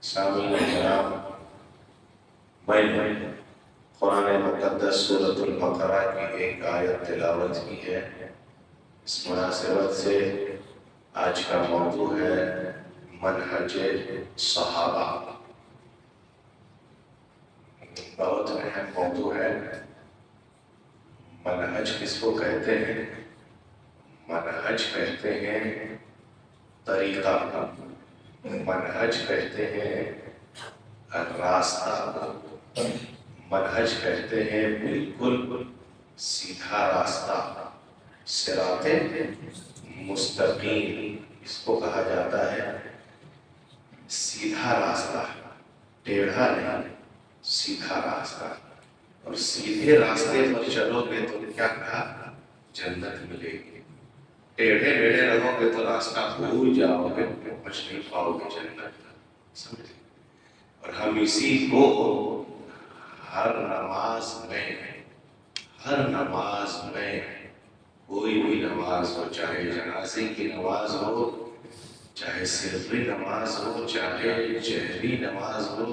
سامعین کرام، میں نے قرآن مقدس سورۃ البقرہ کی ایک آیت تلاوت کی ہے۔ اس مناسبت سے آج کا موضوع ہے منہج صحابہ۔ بہت اہم موضوع ہے۔ منہج کس کو کہتے ہیں؟ منہج کہتے ہیں طریقہ، منہج کہتے ہیں راستہ، منہج کہتے ہیں بالکل سیدھا راستہ، صراط مستقیم اس کو کہا جاتا ہے۔ سیدھا راستہ، ٹیڑھا نہیں، سیدھا راستہ۔ اور سیدھے راستے پر چلو گے تو کیا کہا؟ جنت ملے گی۔ ٹیڑھے میڑھے رہو گے تو راستہ بھول جاؤ گے، پہنچ نہیں پاؤ گے جنت۔ سمجھے؟ اور ہم اسی کو ہر نماز میں کوئی بھی نماز ہو، چاہے جنازے کی نماز ہو، چاہے سری نماز ہو، چاہے جہری نماز ہو،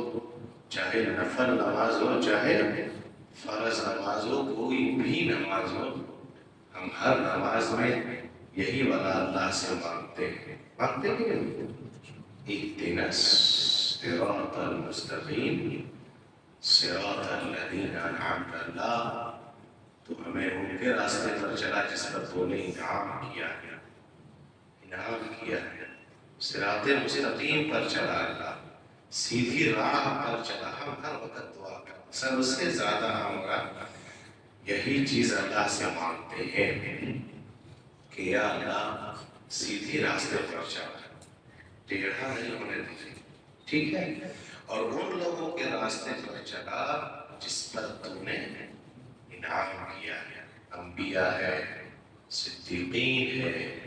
چاہے نفل نماز ہو، چاہے فرض نماز ہو، کوئی بھی نماز ہو، ہم ہر نماز میں یہی والا اللہ سے مانگتے ہیں کہ اهدنا الصراط المستقیم صراط الذین انعمت اللہ، تو ہمیں ان کے راستے پر چلا جس پر تو نے انعام کیا ہے، صراط مستقیم پر چلا اللہ، سیدھی راہ پر چلا۔ ہم ہر وقت دعا کرتے، سب سے زیادہ ہمارا یہی چیز اللہ سے مانگتے ہیں کہ یا اللہ سیدھی راستے پر چلا، ٹیڑھا نہیں ہونے دیجیے، ٹھیک ہے؟ اور ان لوگوں کے راستے پر چلا جس پر تو نے انعام کیا ہے، انبیاء ہے، صدیقین ہے،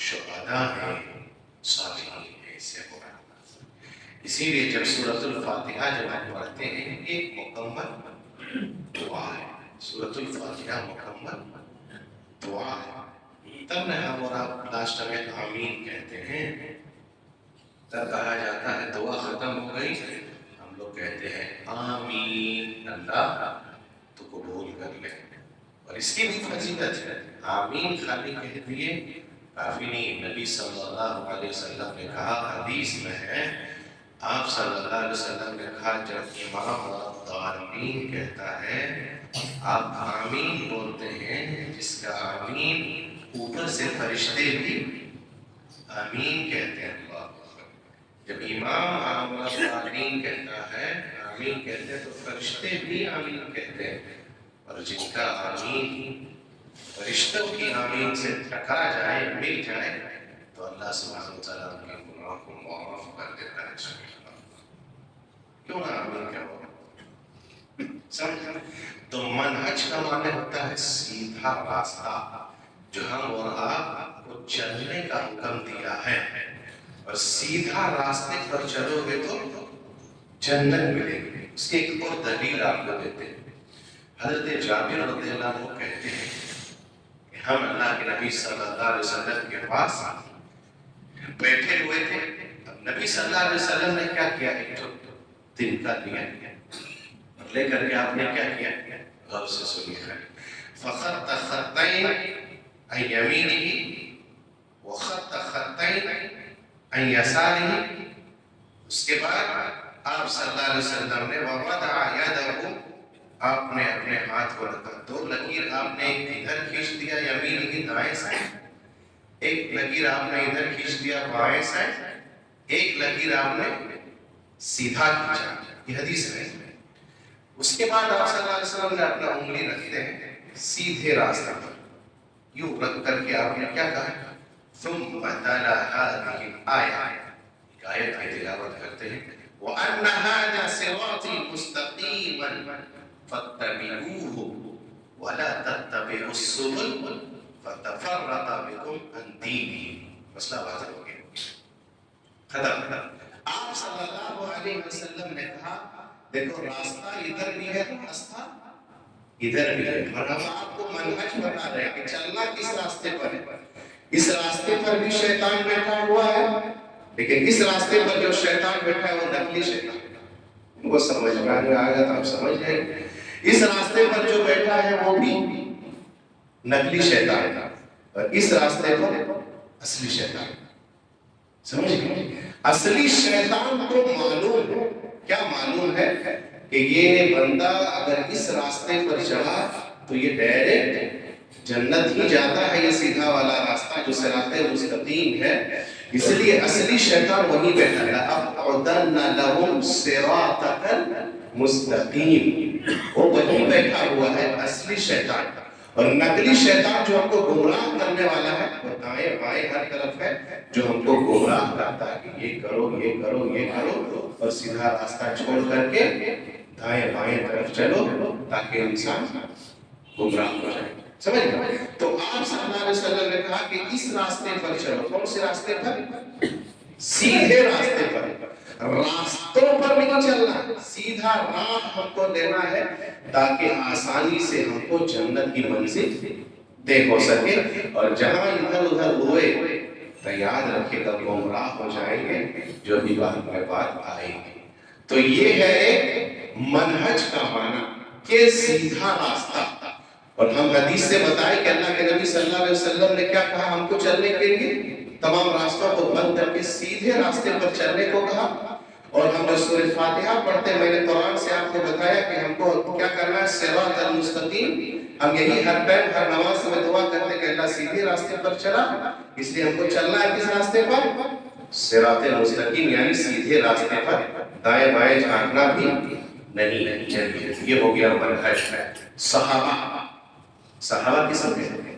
شہداء ہے، صالحین ہے، اس سے ہوگا۔ اسی لیے جب سورۃ الفاتحہ جب ہم پڑھتے ہیں ایک مکمل دعا ہے، سورۃ الفاتحہ مکمل دعا ہے، تب نہ ہم اور آپ لاسٹ میں آمین کہتے ہیں۔ تب کہا جاتا ہے دعا ختم ہو گئی، ہم لوگ کہتے ہیں آمین، اللہ تو قبول کر لے۔ اور اس کی بھی فضیلت ہے، آمین خالی کہہ دیے کافی نہیں۔ نبی صلی اللہ علیہ وسلم نے کہا، حدیث میں ہے، آپ صلی اللہ علیہ وسلم نے کہا جب امام آمین کہتا ہے آپ آمین بولتے ہیں، جس کا آمین اوپر سے فرشتے بھی آمین کہتے ہیں۔ جب امام آمین کہتا ہے، آمین کہتے ہیں، تو فرشتے بھی آمین کہتے ہیں۔ اور جن کا آمین فرشتوں کی آمین سے ٹکرا جائے، مل جائے، تو اللہ سبحانہ وتعالیٰ ان کے گناہ کو معاف کر دیتا ہے۔ کیوں نہ آمین کہو؟ سمجھا؟ تو منہج کا معنی ہوتا ہے سیدھا راستہ جو ہم اور آپ کو چلنے کا حکم دیا ہے، اور سیدھا راستے پر چلو گے تو جنت ملے گی۔ اس کی ایک اور دلیل آپ کو دیتے ہیں۔ حضرت جابر رضی اللہ عنہ کہتے ہیں کہ ہم اللہ کے نبی صلی اللہ علیہ وسلم کے پاس بیٹھے ہوئے تھے، اب نبی صلی اللہ علیہ وسلم نے کیا کیا؟ ایک تو تنکا لیا اور لے کر کے آپ نے کیا کیا؟ غور سے سنیے، فخط خطین عن یمینہ وخط خطین عن یسارہ۔ اس کے بعد آپ صلی اللہ علیہ وسلم نے ووضع یدہ، آپ نے اپنے ہاتھ کو رکھا، دو لکیر آپ نے ادھر کھینچ دیا یمین کی دائیں سائڈ، ایک لکیر آپ نے ادھر کھینچ دیا بائیں سائڈ، ایک لکیر آپ نے سیدھا کھینچا۔ یہ حدیث ہے۔ اس کے بعد آپ صلی اللہ علیہ وسلم نے اپنا انگلی رکھتے ہیں سیدھے راستے پر، یوں رکھ کر کے آپ نے کیا کہا؟ ثم تلا هذه الآیہ، آیت کی تلاوت کرتے ہیں، وَأَنَّ هَذَا صِرَاطِي مُسْتَقِیمًا فَاتَّبِعُوهُ وَلَا تَتَّبِعُوا السُّبُلَ فَتَفَرَّقَ بِكُمْ عَنْ دِینِهِ۔ مسئلہ واضح ہو گیا، ختم۔ آپ صلی اللہ علیہ وسلم نے کہا دیکھو راستہ ادھر بھی ہے، راستہ ادھر بھی ہے، اور ہم آپ کو منہج بتا رہے ہیں کہ چلنا کس راستے پر ہے۔ اس راستے پر بھی شیطان بیٹھا ہوا ہے، لیکن اس راستے پر جو شیطان بیٹھا ہے وہ نقلی شیطان ہے، وہ سمجھ میں آ گیا تو آپ سمجھ گئے۔ اس راستے پر جو بیٹھا ہے وہ بھی نقلی شیطان ہے، اور اس راستے پر اصلی شیطان ہے۔ سمجھ گئے؟ اصلی شیطان کو معلوم ہے، کیا معلوم ہے کہ یہ بندہ اگر اس راستے پر چلا تو یہ ڈائریکٹ جنت ہی جاتا ہے، یہ سیدھا والا راستہ جو صراط مستقیم ہے۔ اس لیے اصلی شیطان وہیں بیٹھا ہے، اقعدن لہم صراطک المستقیم، وہ وہیں بیٹھا ہوا ہے اصلی شیطان۔ اور نقلی شیطان جو ہم کو گمراہ کرنے والا ہے وہ دائیں بائیں ہر طرف ہے، جو ہم کو گمراہ کرتا ہے کہ یہ کرو یہ کرو یہ کرو، اور سیدھا راستہ چھوڑ کر کے دائیں بائیں طرف چلو تاکہ انسان گمراہ ہو جائے۔ سمجھ گئے؟ تو آپ صلی اللہ علیہ وسلم نے کہا کہ اس راستے پر چلو۔ کون سے راستے پر؟ سیدھے راستے پر، راستوں پر نہیں چلنا، سیدھا راہ ہم کو لینا ہے تاکہ آسانی سے ہم کو جنت کی منزل طے ہو سکے۔ اور جہاں ادھر ادھر ہوئے تو یاد رکھے گا گمراہ ہو جائیں گے، جو بھی بات میں بات آئے گی۔ تو یہ ہے ایک منہج کا معنی کہ سیدھا راستہ۔ اور ہم حدیث سے بتائے کہ اللہ کے نبی صلی اللہ علیہ وسلم نے کیا کہا ہم کو چلنے کے لیے؟ تمام راستوں کو بند کر کے سیدھے راستے پر چلنے کو کہا۔ اور ہم جو سورہ فاتحہ پڑھتے ہیں، میں نے قرآن سے آپ کو بتایا کہ ہم کو کیا کرنا ہے، صراط المستقیم۔ ہم یہی ہر ٹائم ہر نماز میں دعا کرتے ہیں کہ اللہ سیدھے راستے پر چلا، اس لیے ہم کو چلنا ہے کس راستے پر؟ صراط المستقیم، یعنی سیدھے راستے پر، دائیں بائیں جھانکنا بھی نہیں چاہیے۔ یہ ہو گیا منہج ہے۔ صحابہ کس میں ہیں؟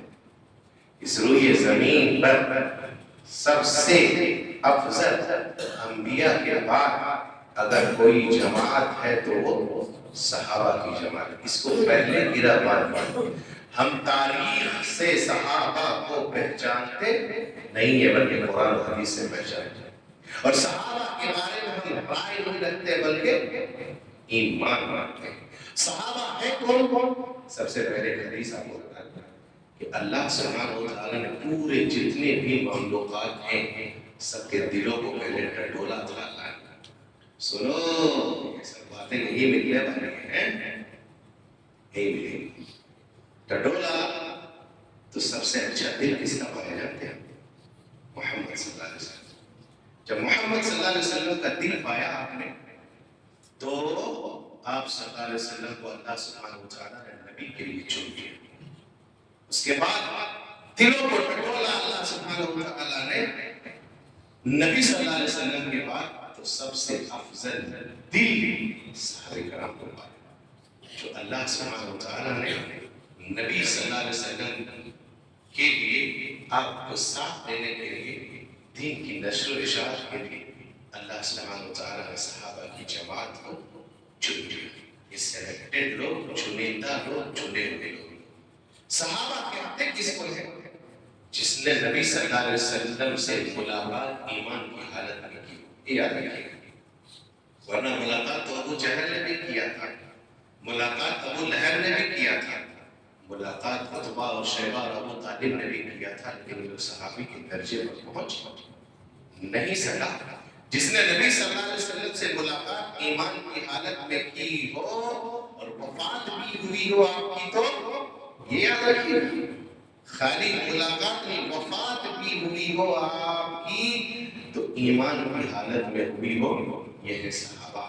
اس روئے زمین پر سب سے افضل انبیاء کے بعد اگر کوئی جماعت ہے تو وہ صحابہ کی جماعت۔ اس کو پہلے گرہ بات، ہم تاریخ سے صحابہ کو پہچانتے نہیں ہے بلکہ قرآن و حدیث سے پہچانتے ہیں۔ اور صحابہ کے بارے میں ہم رائے نہیں رکھتے بلکہ ایمان مانتے ہیں۔ صحابہ ہے کون کون؟ سب سے پہلے حدیث آپ کو بتا دوں کہ اللہ سبحانہ و تعالیٰ نے پورے جتنے بھی مخلوقات ہیں سب کے دلوں کو پہلے ٹٹولا ڈالا۔ سنو، یہ سب باتیں نہیں ملنے والی ہیں، نہیں ملیں گی۔ ٹٹولا تو سب سے اچھا دل کس کا پایا جاتے ہیں؟ محمد صلی اللہ علیہ وسلم۔ جب محمد صلی اللہ علیہ وسلم کا دل پایا آپ نے تو آپ صلی اللہ علیہ وسلم کو اللہ سبحانہ و تعالیٰ نے نبی کے لیے چن لیا۔ اس کے بعد دلوں کو ٹٹولا اللہ سبحانہ و تعالیٰ نے نبی صلی اللہ علیہ وسلم کے بعد تو سب سے افضل دل صحابہ کرام کو پایا، جو اللہ سبحانہ و تعالیٰ نے نبی صلی اللہ علیہ وسلم کے لیے آپ کو ساتھ دینے کے لیے دین کی نشر و اشاعت کے لیے اللہ سبحانہ و تعالیٰ نے صحابہ کی جماعت کو چن لیا۔ یہ سلیکٹڈ لوگ، چنندہ لوگ، چنے ہوئے لوگ۔ صحابہ کہتے کس کو ہے؟ جس نے نبی صلی اللہ علیہ وسلم سے ملاقات ایمان کی حالت میں کی، یہ یاد رکھیے گا۔ ورنہ ملاقات تو ابو جہل نے بھی کیا تھا، ملاقات ابو لہب نے بھی کیا تھا، ملاقات عتبہ اور شیبہ اور ابو طالب نے بھی کیا تھا، لیکن وہ صحابی کے درجے پر پہنچ نہیں سکا۔ جس نے نبی صلی اللہ علیہ وسلم سے ملاقات ایمان کی حالت میں کی ہو اور وفات بھی ہوئی ہو آپ کی، تو یہ یاد رکھیے، خالی ملاقات نہیں، وفات بھی ہوئی ہو آپ کی تو ایمان کی حالت میں ہوئی ہو، یہ ہے صحابہ۔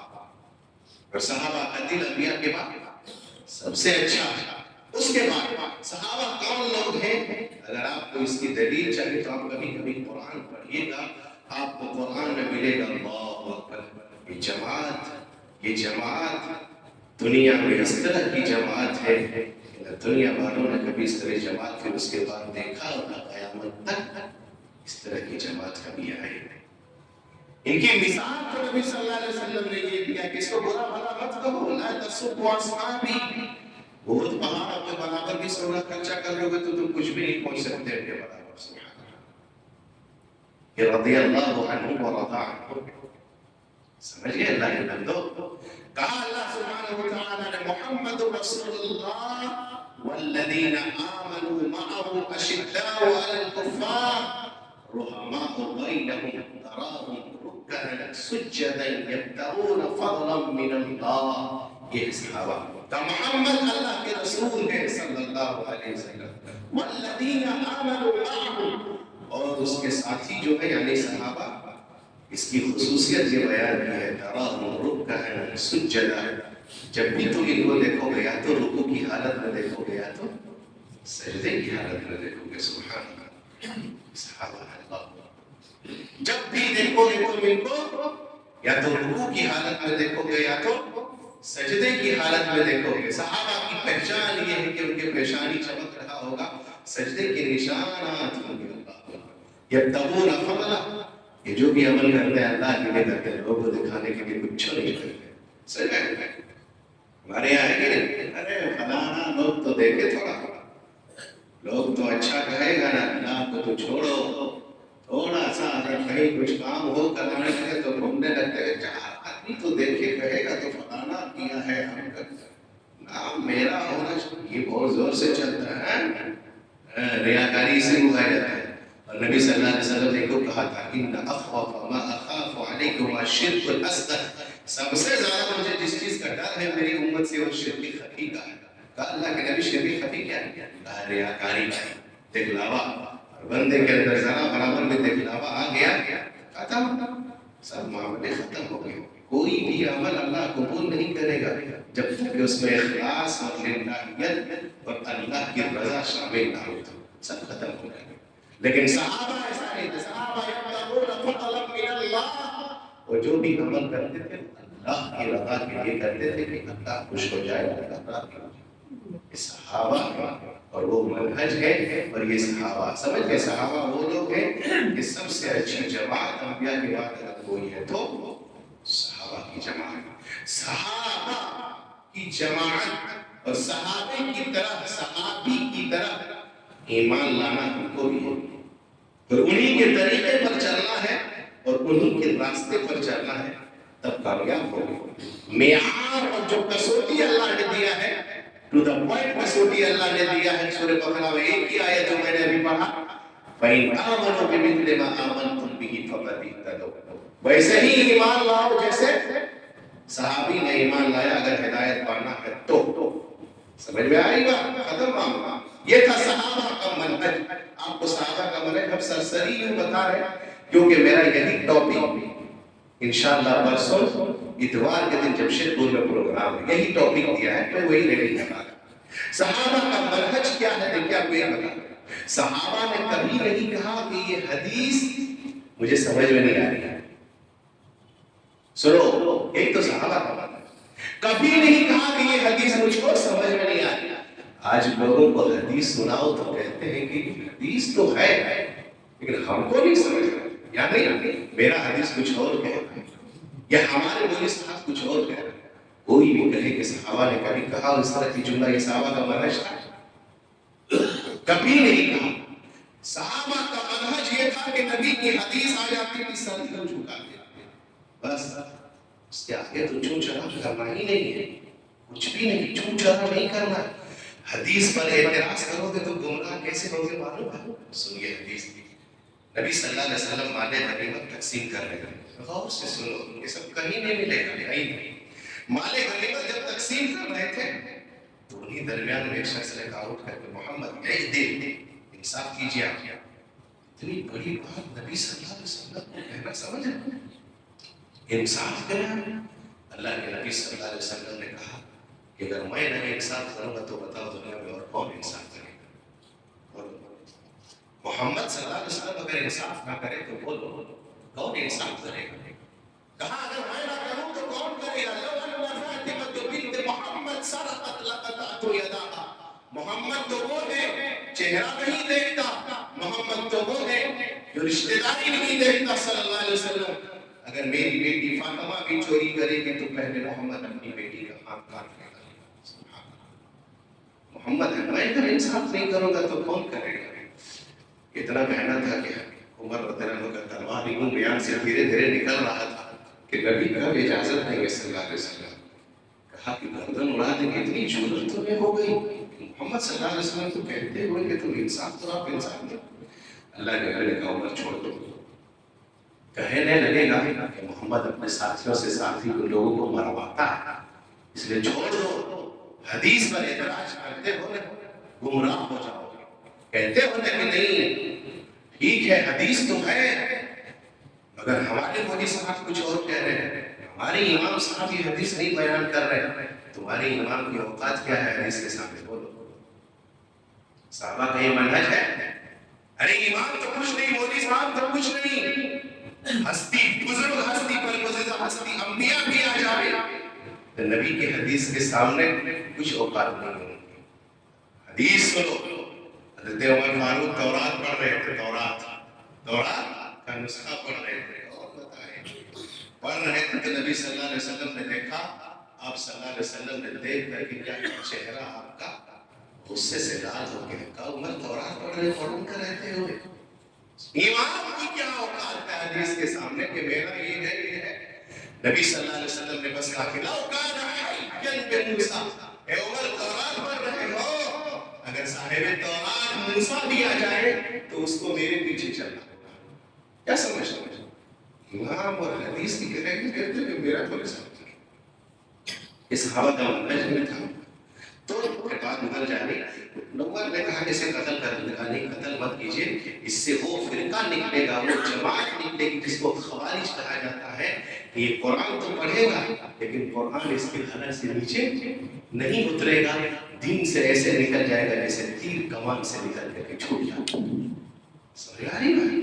اور صحابہ کا دل انبیاء کے بعد سب سے اچھا ہے۔ اس کے بعد صحابہ کون لوگ ہیں؟ اگر آپ کو اس کی دلیل چاہیے تو آپ کبھی کبھی قرآن پڑھیے گا، آپ کو قرآن میں ملے گا اللہ اکبر، یہ جماعت دنیا میں اس طرح کی جماعت ہے، دنیا والوں نے کبھی اس طرح جماعت پھر اس کے بعد دیکھا اور قیامت تک اس طرح کی جماعت کبھی آئی نہیں۔ ان کی مثال تو نبی صلی اللہ علیہ وسلم نے یہ دیا کہ اس کو برا بھلا مت کہو، لا تسبوا اصحابی۔ بہت پہاڑ اپنے برابر کی سونا خرچہ کر لو گے تو تم کچھ بھی نہیں پہنچ سکتے اپنے برابر۔ سبحان اللہ، یہ رضی اللہ عنہ ورضا عنہ، سمجھ گئے اللہ کے بندو؟ کہا اللہ سبحانہ و تعالیٰ نے محمد رسول اللہ والذین آمنوا معه اشداء علی الکفار رحماء بینہم تراہم رکعا سجدا یبتغون فضلا من اللہ. یہ صحابہ کا محمد اللہ کے رسول ہے صلی اللہ علیہ وسلم. والذین آمنوا معه، اور اس کے ساتھی جو ہے یعنی صحابہ، اس کی خصوصیت یہ بیان کی ہے تراہم رکعا سجدا. جب بھی تم ان کو دیکھو گے یا تو رکوع کی حالت میں دیکھو گے یا تو سجدے کی حالت میں دیکھو گے. سبحان اللہ. صحابہ اللہ جب بھی دیکھو گے تم ان کو یا تو رکوع کی حالت میں دیکھو گے یا تو سجدے کی حالت میں دیکھو گے. صحابہ کی پہچان یہ ہے کہ ان کے پیشانی چمک رہا ہوگا، سجدے کے نشانات ہوں گے. یبتغون فضلا، یہ جو بھی عمل کرتے ہیں اللہ کے لیے کرتے ہیں، لوگوں کو دکھانے کے لیے کچھ نہیں کرتے. صحیح ہے ہمارے یہاں ہے کہ نہیں؟ ارے فلانا لوگ تو دیکھے تھوڑا، لوگ تو اچھا کہے گا نا، اللہ کو تو چھوڑو. تھوڑا سا اگر کہیں کچھ کام ہو کرنے کے تو گھومنے لگتے ہیں. چار آدمی تو دیکھے کہے گا تو فلانا کیا ہے، ہم نام میرا ہونا چاہیے. یہ بہت زور سے چلتا ہے، ریاکاری سے اگایا جاتا ہے. اور نبی صلی اللہ علیہ وسلم نے کو کہا تھا ان اخوف ما اخاف علیکم الشرک الاصغر، سب سے زیادہ مجھے جس چیز کا ڈر ہے میری امت سے وہ شرک خفی کا ہے. کہا اللہ کے نبی شرک خفی کیا ہے؟ کہا ریاکاری کا، دکھلاوا. اور بندے کے اندر ذرا برابر میں دکھلاوا آ گیا ختم، سب معاملے ختم ہو گئے. کوئی بھی عمل اللہ قبول نہیں کرے گا جب تک کہ اس میں اخلاص اور للہیت اور اللہ کی رضا شامل نہ ہو. سب ختم ہو گئے. لیکن صحابہ ایسا نہیں تھے. صحابہ یبتغون فضلا من اللہ، وہ جو بھی عمل کرتے تھے اللہ کی رضا کے لیے کرتے تھے کہ اللہ خوش ہو جائے. یہ صحابہ اور وہ منہج ہے. اور یہ صحابہ سمجھ گئے، صحابہ وہ لوگ ہیں کہ سب سے اچھی جماعت انبیاء کے بعد اگر کوئی ہے تو صحابہ کی جماعت. صحابہ کی جماعت اور صحابے کی طرح، صحابی کی طرح ایمان لانا ہم کو بھی ہے، اور انہی کے طریقے پر چلنا ہے اور انہی کے راستے پر چلنا ہے، تب کامیاب ہوگی. معیار اور جو کسوٹی اللہ نے دیا ہے، ٹو دا پوائنٹ کسوٹی اللہ نے دیا ہے سورہ بقرہ میں ایک ہی آیت جو میں نے ابھی پڑھا، فَإِنْ آمَنُوا بِمِثْلِ مَا آمَنْتُمْ بِهِ فَقَدِ اهْتَدَوْا. ویسے ہی ایمان لاؤ جیسے صحابی نے ایمان لایا. اگر ہدایت پانا ہے تو سمجھ میں آئی بات؟ ختم معاملہ. یہ تھا صحابہ کا منہج. آپ کو صحابہ کا منہج ہم سرسری یوں بتا رہے ہیں کیونکہ میرا یہی ٹاپک انشاءاللہ پرسوں اتوار کے دن جب شیخپور میں پروگرام ہے یہی ٹاپک دیا ہے میں وہی ریڈی کرنا. صحابہ کا منہج کیا ہے دیکھیں آپ کو یہ بتا. صحابہ نے کبھی نہیں کہا کہ یہ حدیث مجھے سمجھ میں نہیں آ رہی ہے. سنو، ایک تو صحابہ کا منہج کبھی نہیں کہا کہ یہ حدیث مجھ کو سمجھ میں نہیں آ رہی. آج لوگوں کو حدیث سناؤ تو کہتے ہیں کہ حدیث تو ہے لیکن ہم کو نہیں سمجھ رہا، یا نہیں میرا حدیث کچھ اور کہہ رہا ہے یا ہمارے مولوی صاحب کچھ اور کہہ رہا ہے. کوئی بھی کہے کہ صحابہ نے کبھی کہا اس طرح کی جملہ یہ صحابہ کا منہج تھا؟ کبھی نہیں کہا. صحابہ کا منہج یہ تھا کہ نبی کی حدیث آ جاتی تھی سر کو جھکا دیا، بس اس کے آگے تو چون چرا کرنا ہی نہیں ہے، کچھ بھی نہیں، چون چرا نہیں کرنا. حدیث پر اعتراض کرو گے تو گمراہ کیسے ہوگے معلوم ہے؟ سنیے حدیث. نبی صلی اللہ علیہ وسلم مال غنیمت تقسیم کر رہے ہیں، غور سے سنو، یہ سب کہیں نہیں ملے گا، کہیں نہیں. مال غنیمت جب تقسیم کر رہے تھے تو انہی درمیان میں ایک شخص نے کہا اٹھ کر کے محمد دے انصاف کیجیے. آپ اتنی بڑی بات نبی صلی اللہ علیہ وسلم کو کہنا سمجھ ہے؟ انصاف کریں. اللہ کے نبی صلی اللہ علیہ وسلم نے کہا کہ اگر میں نہیں انصاف کروں گا تو بتاؤ دنیا میں اور کون انصاف کرے گا؟ اور محمد صلی اللہ علیہ وسلم اگر انصاف نہ کرے تو بولو کون انصاف کرے گا؟ کہا اگر میں نہ کروں تو کون کرے گا؟ لو ان فاطمہ بنت محمد سرقت لقطعت یداها. محمد تو وہ ہے چہرہ نہیں دیکھتا، محمد تو وہ ہے جو رشتہ داری نہیں دیکھتا صلی اللہ علیہ وسلم. اگر میری بیٹی فاطمہ بھی چوری کرے گی تو پہلے محمد اپنی بیٹی کا ہاتھ کاٹ لے گا. محمد ہے، میں اگر انصاف نہیں کروں گا تو کون کرے گا؟ اتنا کہنا تھا کہ عمر رضی اللہ عنہ کا تلوار یوں بیان سے دھیرے دھیرے نکل رہا تھا کہ نبی کا اجازت نہیں ہے صلی اللہ علیہ وسلم. کہا کہ گردن اڑا دیں گے، اتنی جرأت تمہیں ہو گئی. محمد صلی اللہ علیہ وسلم تو کہتے ہوئے کہ تم انصاف تو آپ انصاف نہیں. اللہ کے نبی نے کہا عمر چھوڑ دو. کہنے لگے گا کہ محمد اپنے ساتھیوں سے ساتھی کو لوگوں کو مرواتا ہے اس لیے چھوڑ دو. حدیث پر اعتراض کرتے ہو گمراہ ہو جاؤ گے. کہتے ہو کہ نہیں ٹھیک ہے حدیث تو ہے مگر ہمارے مولوی صاحب کچھ اور کہہ رہے ہیں, ہمارے امام صاحب یہ حدیث نہیں بیان کر رہے, تمہارے امام کی اوقات کیا ہے حدیث کے سامنے بولو. صحابہ کا یہ منہج ہے, ارے امام تو کچھ نہیں, مولوی صاحب تو کچھ نہیں, ہستی بزرگ ہستی پر گزشتہ ہستی انبیاء بھی آ جائے تو نبی کے حدیث کے سامنے کچھ اوقات نہیں ہوں گی. حدیث سنو. حضرت عمر فاروق تورات پڑھ رہے تھے, تورات کا نسخہ پڑھ رہے تھے, پڑھ رہے تھے کہ نبی صلی اللہ علیہ وسلم نے دیکھا, آپ صلی اللہ علیہ وسلم نے دیکھ کر کے کیا چہرہ آپ کا غصے سے لال ہو گیا. کہا عمر تورات پڑھ رہے فوراً کر رہتے ہوئے, امام کی کیا اوقات ہے حدیث کے سامنے کہ میرا یہ ہے. نبی صلی اللہ علیہ وسلم نے بس کہا کہ لو کان حیّن بموسیٰ, اے عمر تورات پڑھ رہے ہو, اگر صاحب تورات موسیٰ بھی آ جائے تو اس کو میرے پیچھے چلنا ہوگا. کیا سمجھتے ہیں امام اور حدیث کی کہتے ہیں کہ میرا تو سمجھ اس صحابہ کا منہج نہیں تھا. تو بات نکل جائے نوبر نے کہا اسے قتل کر دیا, نہیں قتل مت کیجیے, اس سے وہ فرقہ نکلے گا, وہ جماعت نکلے گی جس کو خوارج کہا جاتا ہے. یہ قرآن تو پڑھے گا لیکن قرآن اس کے حلق سے نیچے نہیں اترے گا, دین سے ایسے نکل جائے گا جیسے تیر کمان سے نکل کر کے چھوٹ جاتا. سمجھ آ رہی بھائی,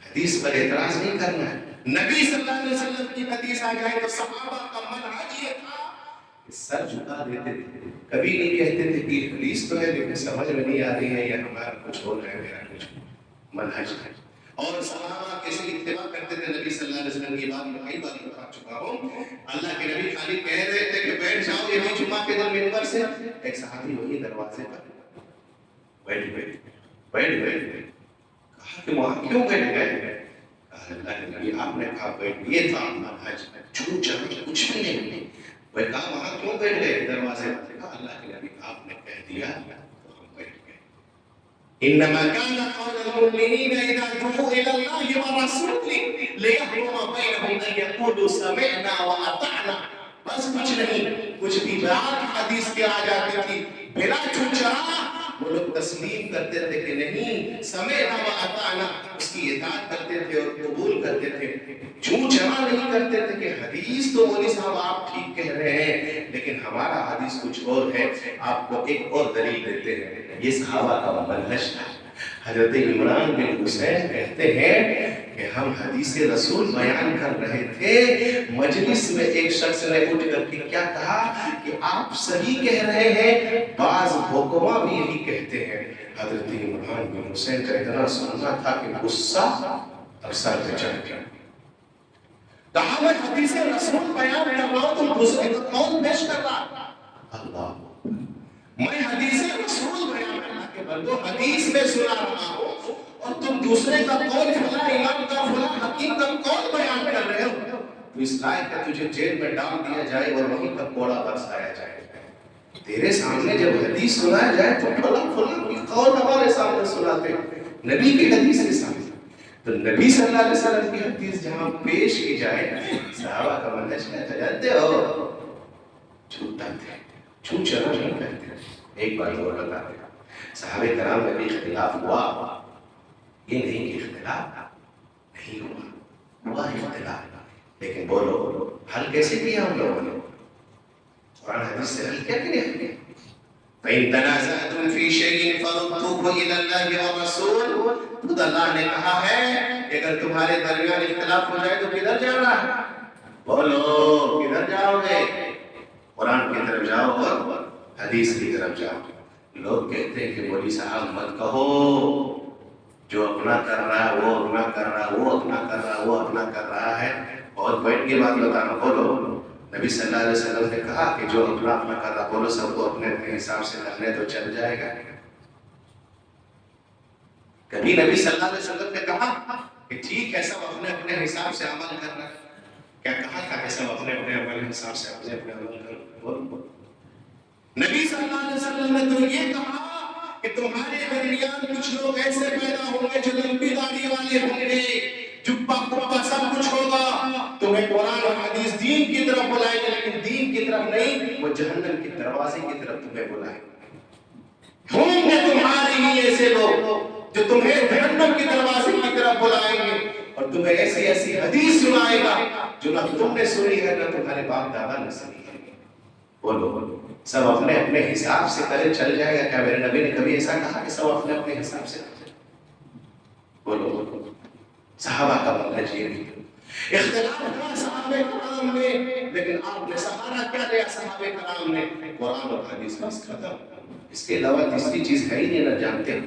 حدیث پر اعتراض نہیں کرنا ہے. نبی صلی اللہ علیہ وسلم کی حدیث آ جائے تو صحابہ کا منہج یہ تھا سر جھکا دیتے تھے, کبھی نہیں کہتے تھے کہ حدیث تو ہے لیکن سمجھ میں نہیں آ رہی ہے یا ہمارا کچھ ہو رہا ہے, میرا کچھ منہج ہے. اور صحابہ کیسے اتباع کرتے تھے نبی صلی اللہ علیہ وسلم کی بات میں کئی بار بتا چکا ہوں. اللہ کے نبی خالی کہہ رہے تھے کہ بیٹھ جاؤ یہاں جمعہ کے دن منبر سے, ایک صحابی وہی دروازے پر بیٹھ گئے. کہا کہ وہاں کیوں بیٹھ گئے؟ کہا اللہ کے نبی آپ نے کہا بیٹھ, یہ تھا منہج, چھوٹ جانا کچھ بھی نہیں. وہ کہا وہاں کیوں بیٹھ گئے دروازے پر؟ کہا اللہ کے نبی آپ نے کہہ دیا تو ہم بیٹھ گئے. انما كان قول المؤمنين اذا دعوا الى الله ورسوله ليحكم بينهم ان يقولوا سمعنا واطعنا. بس کچھ نہیں, کچھ بھی بات حدیث کے آ جاتی تھی بلا چوچرا, وہ لوگ تسلیم کرتے تھے کہ نہیں سمعنا واطعنا, اس کی اطاعت کرتے تھے اور قبول کرتے تھے. چون چرا نہیں کرتے تھے کہ حدیث تو مولوی صاحب آپ ٹھیک کہہ رہے ہیں لیکن ہمارا حدیث کچھ اور ہے, آپ کو ایک اور دلیل دیتے ہیں. یہ صحابہ کا منہج تھا. حضرت عمران بن حسین کہتے ہیں کہ ہم حدیث رسول بیان کر رہے تھے, مجلس میں ایک شخص نے اٹھ کر کے کیا کہا کہ آپ صحیح کہہ رہے ہیں, بعض حکما بھی یہی کہتے ہیں. حضرت عمران بن حسین کا اتنا سننا تھا کہ غصہ اور سر پہ چڑھ گیا. کہا میں حدیث رسول بیان کر رہا ہوں, تم دوسرے کو کون پیش کر رہا؟ اللہ, میں حدیث رسول بیان کرنا کے بندو حدیث میں سنا رہا ہوں اور تم دوسرے کا قول فلاں امام کا فلاں حکیم کا قول بیان کر رہے ہو. تو اس لائق کا تجھے جیل میں ڈال دیا جائے اور وہیں کا کوڑا برسایا جائے. تیرے سامنے جب حدیث سنایا جائے تو فلاں فلاں کی قول ہمارے سامنے سناتے نبی کی حدیث کے سامنے. تو نبی صلی اللہ علیہ وسلم کی حدیث جہاں پیش کی جائے, صحابہ کا منہج کہتا جانتے ہو چھوٹا تھے, چھوٹ چرا نہیں کرتے. ایک بات اور بتاتے ہیں, صحابہ کرام میں بھی اختلاف ہوا, یہ نہیں کہ اختلاف نہیں ہوا اختلاف, لیکن بولو حل کیسے کیا ہم لوگوں نے؟ قرآن حدیث سے حل کیا کہ نہیں؟ فَإِن تَنَازَعْتُمْ فِي شَيْءٍ فَرُدُّوهُ إِلَى اللَّهِ وَالرَّسُولِ. خود اللہ نے کہا ہے کہ اگر تمہارے درمیان اختلاف ہو جائے تو کدھر جانا ہے؟ بولو کدھر جاؤ گے؟ قرآن کی طرف جاؤ اور حدیث کی طرف جاؤ. لوگ کہتے ہیں کہ مولوی صاحب مت کہو, جو اپنا کر رہا ہے وہ اپنا کر رہا ہے, وہ اپنا کر رہا ہے وہ اپنا کر رہا ہے. بہت بیٹھ کے بات بتانا. بولو نبی صلی اللہ علیہ وسلم نے کہا کہ جو اپنا اپنا کر رہا, بولو سب کو اپنے اپنے حساب سے کرنے تو چل جائے گا. کبھی نبی صلی اللہ علیہ وسلم نے کہا کہ ٹھیک ہے سب اپنے اپنے حساب سے عمل کرنا؟ کیا کہا تھا کہ سب اپنے اپنے عمل حساب سے اپنے اپنے عمل کرو؟ نبی صلی اللہ علیہ وسلم نے تو یہ کہا کہ تمہارے درمیان کچھ لوگ ایسے پیدا ہوں گے جو لمبی داڑھی والے ہوں گے، جبہ کپا سب کچھ ہوگا، تمہیں قرآن اور حدیث دین کی طرف بلائیں گے، لیکن دین کی طرف نہیں، وہ جہنم کے دروازے کی طرف تمہیں بلائیں گے۔ ہوں گے تمہارے ہی ایسے لوگ جو تمہیں جہنم کے دروازے کی طرف بلائیں گے اور تمہیں ایسی ایسی حدیث سنائے گا جو نہ تم نے سنی ہے نہ تمہارے باپ دادا نے سنی ہے۔ بولو سب اپنے اپنے حساب سے کرے چل جائے گا کیا؟ میرے نبی نے کبھی ایسا کہا کہ سب اپنے اپنے حساب سے کرے؟ بولو صحابہ کا منہج یہ نہیں، اختلاف ہوا صحابہ کرام میں، لیکن آپ نے سہارا کیا دیا صحابہ کرام نے؟ قرآن اور حدیث، بس ختم۔ اس کے علاوہ تیسری چیز ہے ہی نہیں، نہ جانتے۔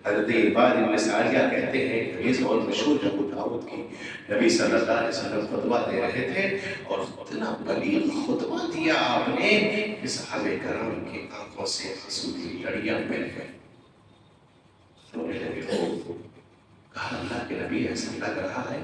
حضرت عباد بن ساریہ کہتے ہیں، حدیث بہت مشہور ہے ابو داؤد کی، نبی صلی اللہ علیہ وسلم خطبہ دے رہے تھے اور اتنا بلیغ خطبہ دیا آپ نے کہ صحابہ کرام کی آنکھوں سے آنسو کی لڑیاں بہہ گئیں۔ رونے لگے، کہا اللہ کے نبی ایسا لگ رہا ہے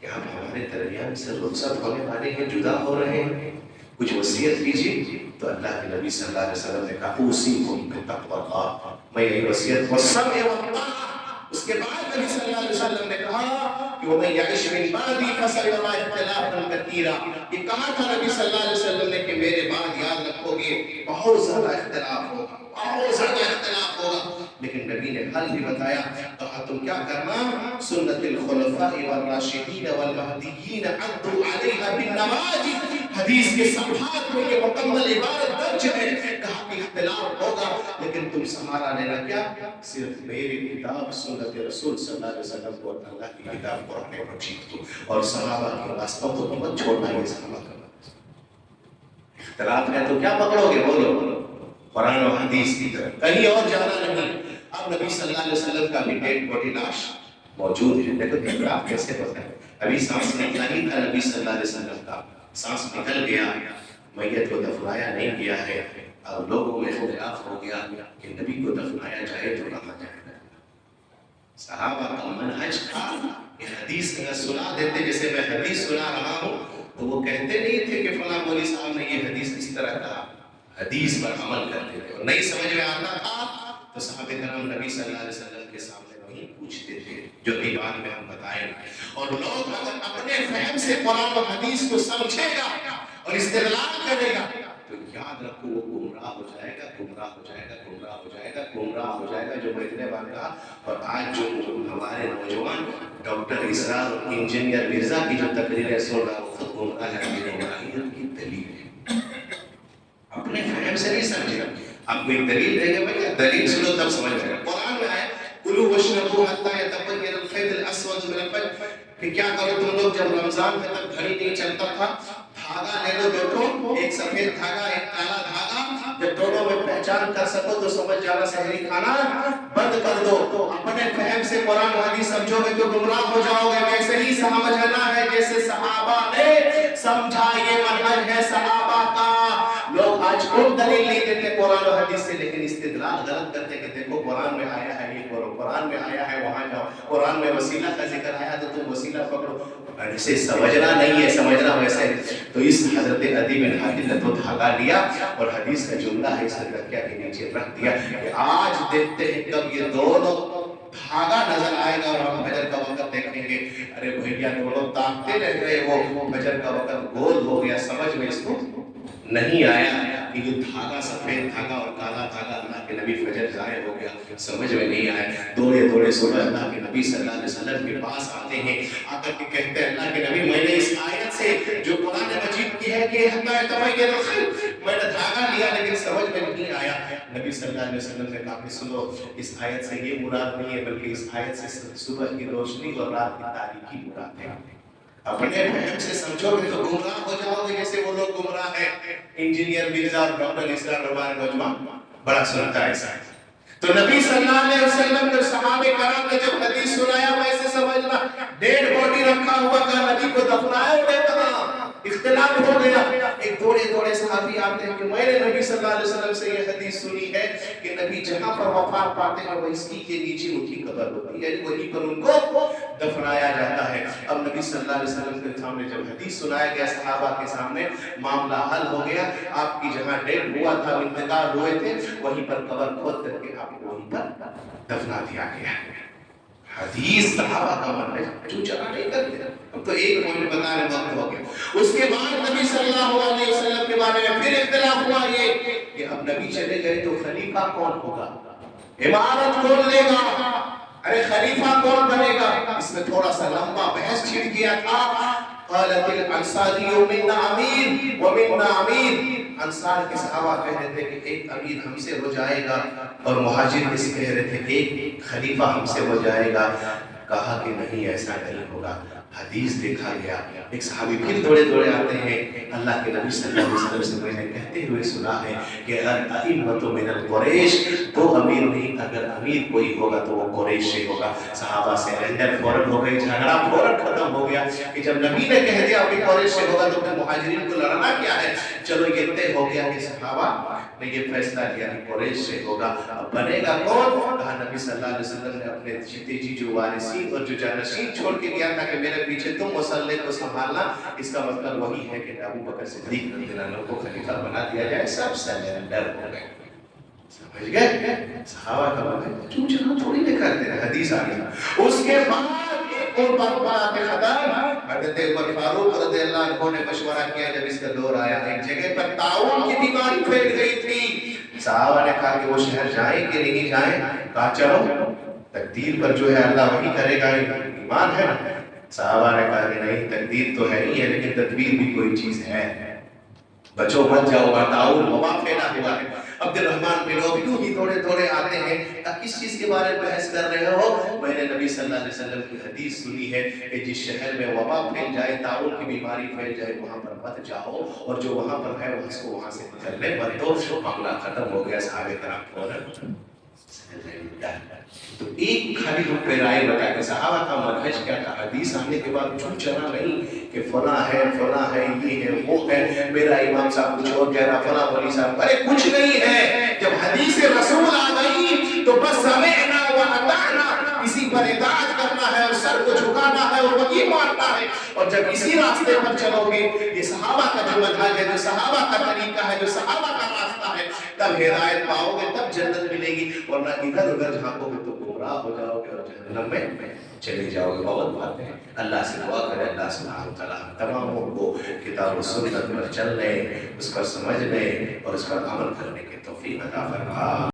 کہ آپ ہمارے درمیان سے رخصت ہونے والے ہیں، جدا ہو رہے ہیں، کچھ وصیت کیجیے۔ تو اللہ کے نبی صلی اللہ علیہ وسلم نے کہا اوصیکم بتقوی اللہ، میں یہی وصیت والسمع والطاعہ۔ اس کے بعد نبی صلی اللہ علیہ وسلم نے کہا کہ وَمَن يَعِشْ مِن بَعْدِي فَسَيَرَىٰ اخْتِلَافًا كَثِيرًا۔ یہ کہا تھا نبی صلی اللہ علیہ وسلم نے کہ میرے بعد یاد رکھو گے بہت زیادہ اختلاف ہوگا، بہت زیادہ اختلاف ہوگا، لیکن نبی نے حل بھی بتایا، کہا تم کیا کرنا؟ سنت الخلفاء والراشدین والمہدیین عضوا علیہا بالنواجذ، حدیث کے صفحات میں یہ مکمل عبارت درج ہے، کہا کہ اختلاف ہوگا لیکن تم سہارا لینا کیا؟ صرف میری کتاب سنت رسول صلی اللہ علیہ وسلم کو، اللہ کی کتاب قرآن مجید کو، اور صحابہ کے راستوں کو مت چھوڑنا، یہ صحابہ کرنا۔ اختلاف ہے تو کیا پکڑو گے؟ بولو قرآن و حدیث کی طرف، کہیں اور جانا نہیں۔ اب نبی صلی اللہ علیہ وسلم کا بھی ڈیڈ باڈی لاش موجود ہے، دیکھو اختلاف کیسے ہوتا ہے۔ ابھی سانس نکلا ہی تھا نبی صلی اللہ علیہ وسلم کا، سانس نکل گیا، میت کو دفنایا نہیں گیا ہے، اب لوگوں میں اختلاف ہو گیا کہ نبی کو دفنایا جائے تو کہاں جائے گا۔ صحابہ کا منہج تھا کہ حدیث اگر سنا دیتے، جیسے میں حدیث سنا رہا ہوں تو وہ کہتے نہیں تھے کہ فلاں مولوی صاحب نے یہ حدیث اس طرح کہا، حدیث پر عمل کرتے تھے، اور نہیں سمجھ میں آتا تھا تو صحابہ کرام نبی صلی اللہ علیہ وسلم کے سامنے وہی پوچھتے تھے جو بھی بعد میں ہم بتائیں گے۔ اور لوگ اگر اپنے فہم سے قرآن و حدیث کو سمجھے گا اور استدلال کرے گا تو یاد رکھو وہ گمراہ ہو جائے گا، گمراہ ہو جائے گا، گمراہ ہو جائے گا، گمراہ ہو جائے گا، جو میں اتنے بار کہا۔ اور آج جو ہمارے نوجوان ڈاکٹر اسرار اور انجینئر مرزا کی جو تقریریں سن رہا وہ خود گمراہ ہے، گمراہیت کی دلیل ہے، اپنے فہم سے نہیں سمجھے گا۔ آپ کو ایک دلیل دیں گے، بھائی دلیل سنو تب سمجھ میں آئے گا۔ قرآن میں آئے کلوا واشربوا حتی یتبین الخیط الاسود من الفجر، کہ کیا کرو تم لوگ جب رمضان میں تک گھڑی نہیں چلتا تھا، دھاگا لے لو دیکھو، ایک سفید دھاگا ایک کالا دھاگا، جب دونوں میں پہچان کر سکو تو سمجھ جانا سحری کھانا بند کر دو۔ اپنے فہم سے قرآن حدیث سمجھو گے تو گمراہ ہو جاؤ گے۔ ویسے ہی سمجھنا ہے جیسے صحابہ نے سمجھا، یہ منہج ہے صحابہ کا۔ لوگ آج کوئی دلیل نہیں دیتے قرآن و حدیث سے، لیکن استدلال غلط کرتے کہ دیکھو قرآن میں آیا ہے یہ کرو، قرآن میں آیا ہے وہاں جاؤ، قرآن میں وسیلہ کا ذکر آیا تو تم وسیلہ پکڑو۔ ایسے سمجھنا نہیں ہے، سمجھنا ویسے۔ تو اس حضرت عدی بن حاتم نے تو دھاگا لیا اور حدیث کا جملہ ہے اس نے تکیہ کے نیچے رکھ دیا کہ آج دیکھتے ہیں کب یہ دونوں دھاگا نظر آئے گا اور ہم فجر کا وقت دیکھیں گے۔ ارے بھیا دونوں تاکتے رہ گئے، وہ فجر کا وقت گول ہو گیا، سمجھ میں اس کو نہیں آیا کہ یہ دھاگا سفید دھاگا اور کالا دھاگا، اللہ کے نبی فجر ظاہر ہو گیا، سمجھ میں نہیں آیا۔ دوڑے دوڑے صبح اللہ کے نبی صلی اللہ علیہ وسلم کے پاس آتے ہیں، آ کر کے کہتے ہیں اللہ کے نبی میں نے اس آیت سے جو قرآن مجید کی ہے کہ حتی یتبین الخیط، میں نے دھاگا لیا لیکن سمجھ میں نہیں آیا۔ نبی صلی اللہ علیہ وسلم نے کہا کہ سنو، اس آیت سے یہ مراد نہیں ہے بلکہ اس آیت سے صبح کی روشنی اور رات کی تاریکی مراد ہے۔ اپنے فہم سے سمجھو گے تو گمراہ ہو جاؤ گے جیسے وہ لوگ گمراہ ہیں۔ انجینئر مرزا اور ڈاکٹر اسرار ہمارے نوجوان بڑا سنتا ہے ایسا ہے۔ تو نبی صلی اللہ علیہ وسلم نے صحابہ کرام نے جب حدیث سنایا ویسے سمجھنا، ڈیڈ باڈی رکھا ہوا کا نبی کو دفنایا انہیں کہاں؟ اختلاف ہو گیا. ایک تھوڑے صحابی آتے ہیں کہ میں نے نبی صلی اللہ علیہ وسلم سے یہ حدیث سنی ہے کہ نبی جہاں پر وفات پاتے ہیں وہ اس کے نیچے ان کی قبر ہوتی ہے، یعنی وہیں پر ان کو دفنایا جاتا ہے. اب نبی صلی اللہ علیہ وسلم کے سامنے جب حدیث سنایا گیا صحابہ کے سامنے، معاملہ حل ہو گیا. آپ کی جہاں ڈیتھ ہوا تھا، انتقال ہوئے تھے، وہیں پر قبر کھود کر کے آپ کو وہیں پر دفنا دیا گیا. حدیث صحابہ کا من ہے جو چلا نہیں کرتے. اب تو ایک پوائنٹ بتانے وقت ہو گیا. اس کے بعد نبی صلی اللہ علیہ وسلم کے بارے میں پھر اختلاف ہوا یہ کہ اب نبی چلے گئے تو خلیفہ کون ہوگا، امارت کون لے گا، ارے خلیفہ کون بنے گا. اس میں تھوڑا سا لمبا بحث چھڑ گیا تھا. قالت الانصاری منا امیر ومنا امیر. انصار کے صحابہ کہہ رہے تھے کہ ایک امیر ہم سے ہو جائے گا، اور مہاجر اس کہہ رہے تھے ایک خلیفہ ہم سے ہو جائے گا. کہا کہ نہیں ایسا نہیں ہوگا. حدیث دیکھا گیا. ایک صحابی پھر دوڑے آتے ہیں، اللہ کے نبی صلی اللہ علیہ وسلم سے میں نے کہتے ہوئے سنا ہے کہ الائمۃ من القریش، تو امیر نہیں، اگر امیر کوئی ہوگا تو وہ قریش سے ہوگا. صحابہ سے رنجر فوراً ہو گئی، جھگڑا فوراً ختم ہو گیا کہ جب نبی نے کہہ دیا ابھی قریش سے ہوگا تو پھر مہاجرین کو لڑنا کیا ہے. چلو یہ طے ہو گیا کہ صحابہ نے یہ فیصلہ کیا کہ قریش سے ہوگا. اب بنے گا کون؟ کہا نبی صلی اللہ علیہ وسلم نے اپنے جیتے جی جو وارثین اور جو جانشین چھوڑ کے گیا تھا کہ میرے پیچھے تم مسلح کو سنبھالنا. اس کا مطلب وہی ہے کہ ابو بکر صدیق رضی اللہ عنہ کو خلیفہ بنا دیا جائے. سب سرنڈر ہو گئے. سمجھ گئے؟ صحابہ کا مطلب کیوں چلو تھوڑی نہ کرتے ہیں. حدیث آ گیا. اس کے بعد ایک اور بات بات کے ختم. حضرت عمر فاروق رضی اللہ عنہ نے مشورہ کیا جب اس کا دور آیا. ایک جگہ پر طاعون کی بیماری پھیل گئی تھی. صحابہ نے کہا کہ وہ شہر جائیں کہ نہیں جائیں. کہا چلو تقدیر پر جو ہے اللہ وہی کرے گا. ایمان ہے نا. صحابہ نے کہا کہ نہیں تقدیر تو ہے ہی ہے لیکن تدبیر بھی کوئی چیز ہے. بچو مت جاؤ گا. طاعون وبا پھیلا ہوا ہے. عبد الرحمن بن عوف یوں ہی دوڑے آتے ہیں. کس چیز کے بارے میں بحث کر رہے ہو؟ میں نے نبی صلی اللہ علیہ وسلم کی حدیث سنی ہے کہ جس شہر میں وبا پھیل جائے، طاعون کی بیماری پھیل جائے، وہاں پر مت جاؤ، اور جو وہاں پر ہے اس کو وہاں سے نکلنے مت دو. معاملہ ختم ہو گیا. صحابہ کرام فوراً. تو ایک خالی ہم پہ رائے بتا کہ صحابہ کا منہج کیا تھا. حدیث آنے کے بعد جھوٹ چلا نہیں کہ فلاں ہے یہ ہے وہ ہے، میرا امام صاحب کچھ اور کہہ رہا، فلاں ولی صاحب. ارے کچھ نہیں ہے. جب حدیث رسول آ گئی تو بس سمعنا و اطعنا، اسی پر اطاعت کرنا ہے اور سر کو جھکانا ہے اور وہی ماننا ہے. اور جب اسی راستے پر چلو گے، یہ صحابہ کا جو منہج ہے، جو صحابہ کا طریقہ ہے، جو صحابہ کا راستہ ہے، تب ہدایت پاؤ گے، تب جنت ملے گی. ورنہ ادھر ادھر جھانکو گے تو گمراہ ہو جاؤ گے اور جہنم میں چلے جاؤ گے. بہت باتیں ہیں. اللہ سے دعا کرے اللہ سبحانہ وتعالیٰ تماموں کو کتاب و سنت پر چلنے، اس پر سمجھنے اور اس پر عمل کرنے کی توفیق عطا فرمائے.